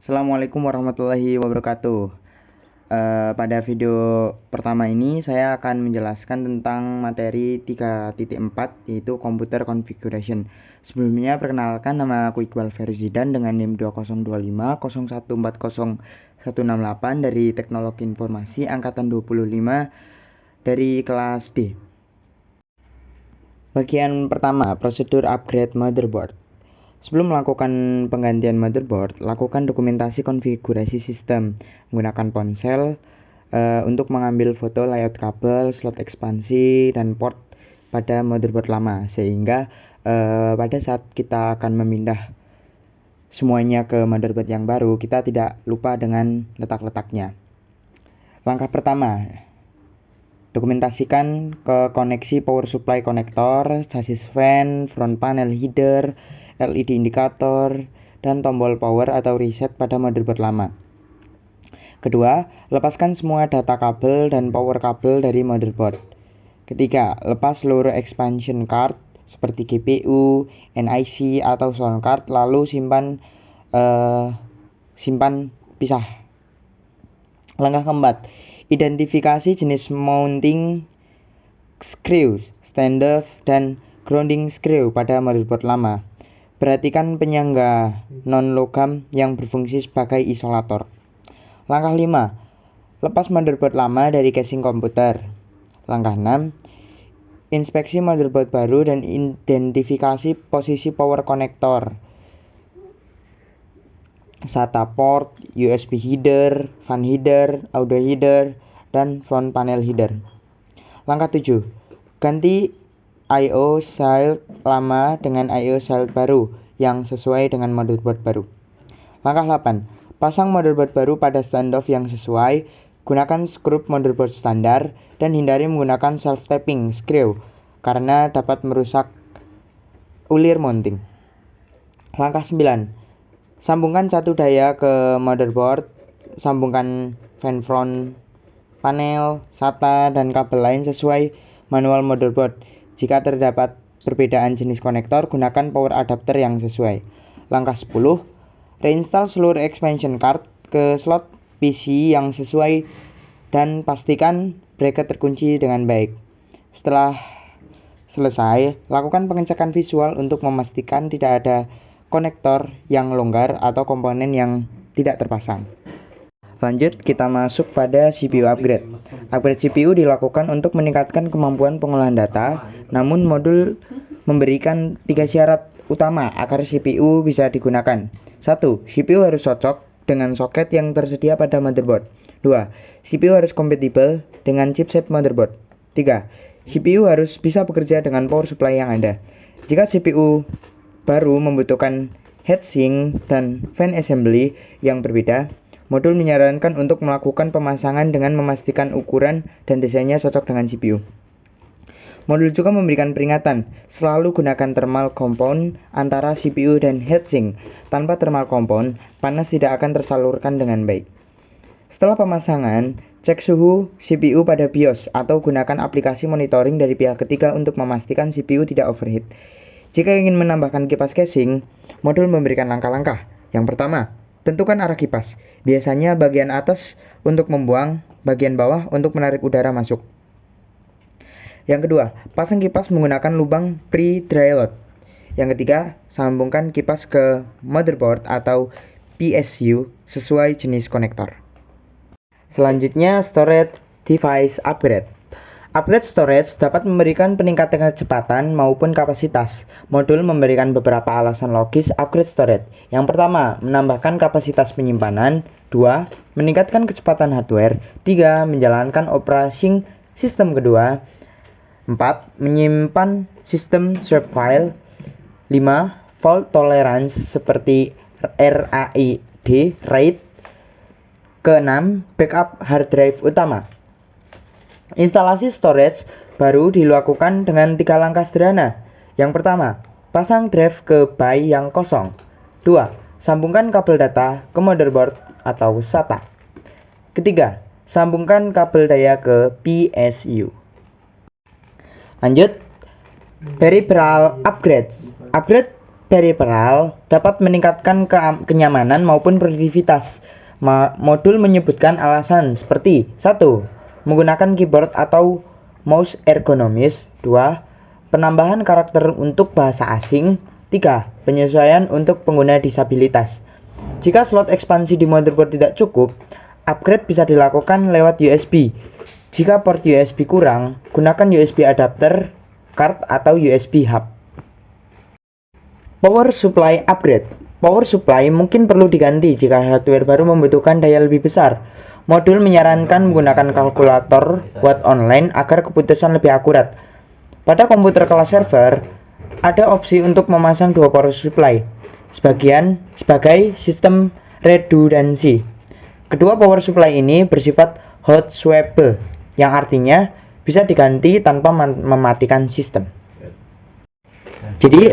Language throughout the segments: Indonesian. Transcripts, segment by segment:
Assalamualaikum warahmatullahi wabarakatuh. Pada video pertama ini saya akan menjelaskan tentang materi 3.4 yaitu Computer Configuration. Sebelumnya perkenalkan, nama aku Iqbal Feruzidan dengan NIM 2025014018 dari Teknologi Informasi Angkatan 25 dari kelas D. Bagian pertama, prosedur upgrade motherboard. Sebelum melakukan penggantian motherboard, lakukan dokumentasi konfigurasi sistem menggunakan ponsel untuk mengambil foto layout kabel, slot ekspansi, dan port pada motherboard lama, sehingga pada saat kita akan memindah semuanya ke motherboard yang baru, kita tidak lupa dengan letak-letaknya. Langkah pertama, dokumentasikan ke koneksi power supply konektor, chassis fan, front panel header, LED indikator, dan tombol power atau reset pada motherboard lama. Kedua, lepaskan semua data kabel dan power kabel dari motherboard. Ketiga, lepas seluruh expansion card seperti GPU, NIC, atau sound card, lalu simpan pisah. Langkah keempat, identifikasi jenis mounting screw, standoff, dan grounding screw pada motherboard lama. Perhatikan penyangga non-logam yang berfungsi sebagai isolator. Langkah 5. Lepas motherboard lama dari casing komputer. Langkah 6. Inspeksi motherboard baru dan identifikasi posisi power connector, SATA port, USB header, fan header, audio header, dan front panel header. Langkah 7. Ganti I/O shield lama dengan I/O shield baru yang sesuai dengan motherboard baru. Langkah 8. Pasang motherboard baru pada standoff yang sesuai. Gunakan skrup motherboard standar dan hindari menggunakan self-tapping screw karena dapat merusak ulir mounting. Langkah 9. Sambungkan catu daya ke motherboard. Sambungkan fan front panel, SATA, dan kabel lain sesuai manual motherboard. Jika terdapat perbedaan jenis konektor, gunakan power adapter yang sesuai. Langkah 10. Reinstall seluruh expansion card ke slot PC yang sesuai dan pastikan bracket terkunci dengan baik. Setelah selesai, lakukan pengecekan visual untuk memastikan tidak ada konektor yang longgar atau komponen yang tidak terpasang. Lanjut, kita masuk pada CPU upgrade. Upgrade CPU dilakukan untuk meningkatkan kemampuan pengolahan data, namun modul memberikan 3 syarat utama agar CPU bisa digunakan. 1. CPU harus cocok dengan soket yang tersedia pada motherboard. 2. CPU harus kompatibel dengan chipset motherboard. 3. CPU harus bisa bekerja dengan power supply yang ada. Jika CPU baru membutuhkan heatsink dan fan assembly yang berbeda, modul menyarankan untuk melakukan pemasangan dengan memastikan ukuran dan desainnya cocok dengan CPU. Modul juga memberikan peringatan, selalu gunakan thermal compound antara CPU dan heatsink. Tanpa thermal compound, panas tidak akan tersalurkan dengan baik. Setelah pemasangan, cek suhu CPU pada BIOS atau gunakan aplikasi monitoring dari pihak ketiga untuk memastikan CPU tidak overheat. Jika ingin menambahkan kipas casing, modul memberikan langkah-langkah. Yang pertama, tentukan arah kipas. Biasanya bagian atas untuk membuang, bagian bawah untuk menarik udara masuk. Yang kedua, pasang kipas menggunakan lubang pre-dry load. Yang ketiga, sambungkan kipas ke motherboard atau PSU sesuai jenis konektor. Selanjutnya, storage device upgrade. Upgrade storage dapat memberikan peningkatan kecepatan maupun kapasitas. Modul memberikan beberapa alasan logis upgrade storage. Yang pertama, menambahkan kapasitas penyimpanan. 2. Meningkatkan kecepatan hardware. 3. Menjalankan operating sistem kedua. 4. Menyimpan sistem swap file. 5. Fault tolerance seperti RAID. Ke-6. Backup hard drive utama. Instalasi storage baru dilakukan dengan 3 langkah sederhana. Yang pertama, pasang drive ke bay yang kosong. 2. Sambungkan kabel data ke motherboard atau SATA. Ketiga, sambungkan kabel daya ke PSU. Lanjut, peripheral upgrade. Upgrade peripheral dapat meningkatkan kenyamanan maupun produktivitas. Modul menyebutkan alasan seperti 1. Menggunakan keyboard atau mouse ergonomis. 2. Penambahan karakter untuk bahasa asing. 3. Penyesuaian untuk pengguna disabilitas. Jika slot ekspansi di motherboard tidak cukup, upgrade bisa dilakukan lewat USB. Jika port USB kurang, gunakan USB adapter, card, atau USB hub. Power supply upgrade. Power supply mungkin perlu diganti jika hardware baru membutuhkan daya lebih besar. Modul menyarankan menggunakan kalkulator watt online agar keputusan lebih akurat. Pada komputer kelas server, ada opsi untuk memasang dua power supply sebagai sistem redundansi. Kedua power supply ini bersifat hot swappable, yang artinya bisa diganti tanpa mematikan sistem. Jadi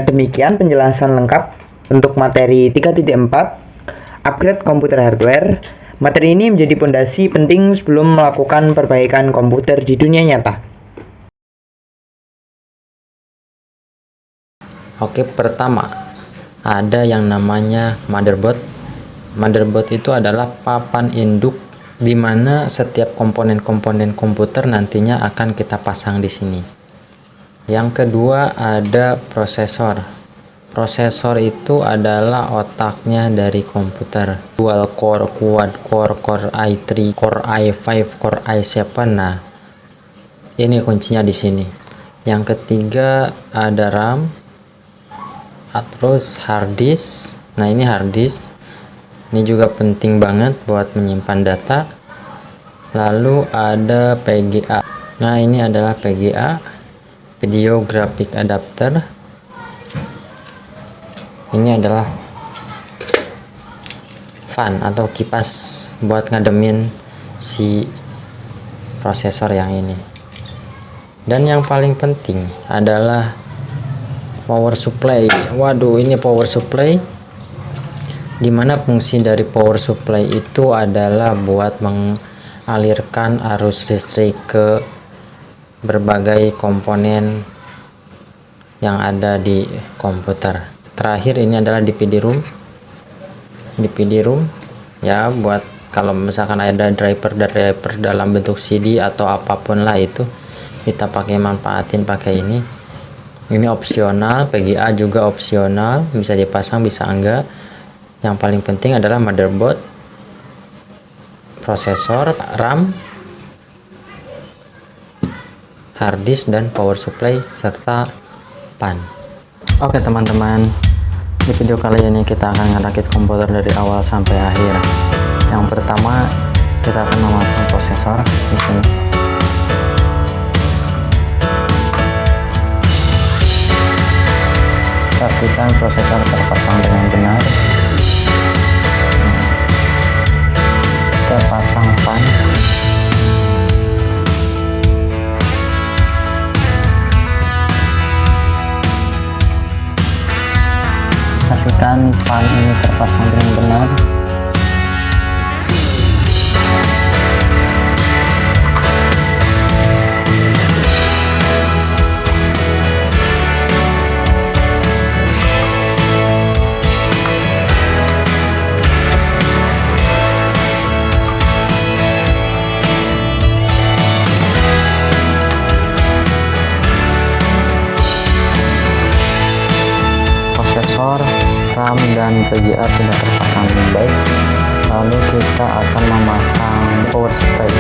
demikian penjelasan lengkap untuk materi 3.4 upgrade komputer hardware. Materi ini menjadi pondasi penting sebelum melakukan perbaikan komputer di dunia nyata. Oke, pertama ada yang namanya motherboard. Motherboard itu adalah papan induk di mana setiap komponen-komponen komputer nantinya akan kita pasang di sini. Yang kedua ada prosesor. Prosesor itu adalah otaknya dari komputer. Dual core, quad core, core i3, core i5, core i7. Nah, ini kuncinya di sini. Yang ketiga ada RAM. Terus hard disk. Nah, ini hard disk. Ini juga penting banget buat menyimpan data. Lalu ada PGA. Nah, ini adalah PGA, video graphic adapter. Ini adalah fan atau kipas buat ngademin si prosesor yang ini. Dan yang paling penting adalah power supply. Waduh, ini power supply, dimana fungsi dari power supply itu adalah buat mengalirkan arus listrik ke berbagai komponen yang ada di komputer. Terakhir ini adalah DPD room. DPD room ya buat kalau misalkan ada driver dalam bentuk CD atau apapun lah, itu kita manfaatin pakai ini. Ini opsional, PGA juga opsional, bisa dipasang bisa enggak. Yang paling penting adalah motherboard, prosesor, RAM, hard disk, dan power supply serta pan. Oke teman-teman, di video kali ini kita akan ngerakit komputer dari awal sampai akhir. Yang pertama kita akan memasang prosesor di sini. Pastikan prosesor terpasang dengan benar. Kita pasang fan. Pastikan fan ini terpasang dengan benar. RAM dan PGA sudah terpasang dengan baik. Lalu kita akan memasang power supply.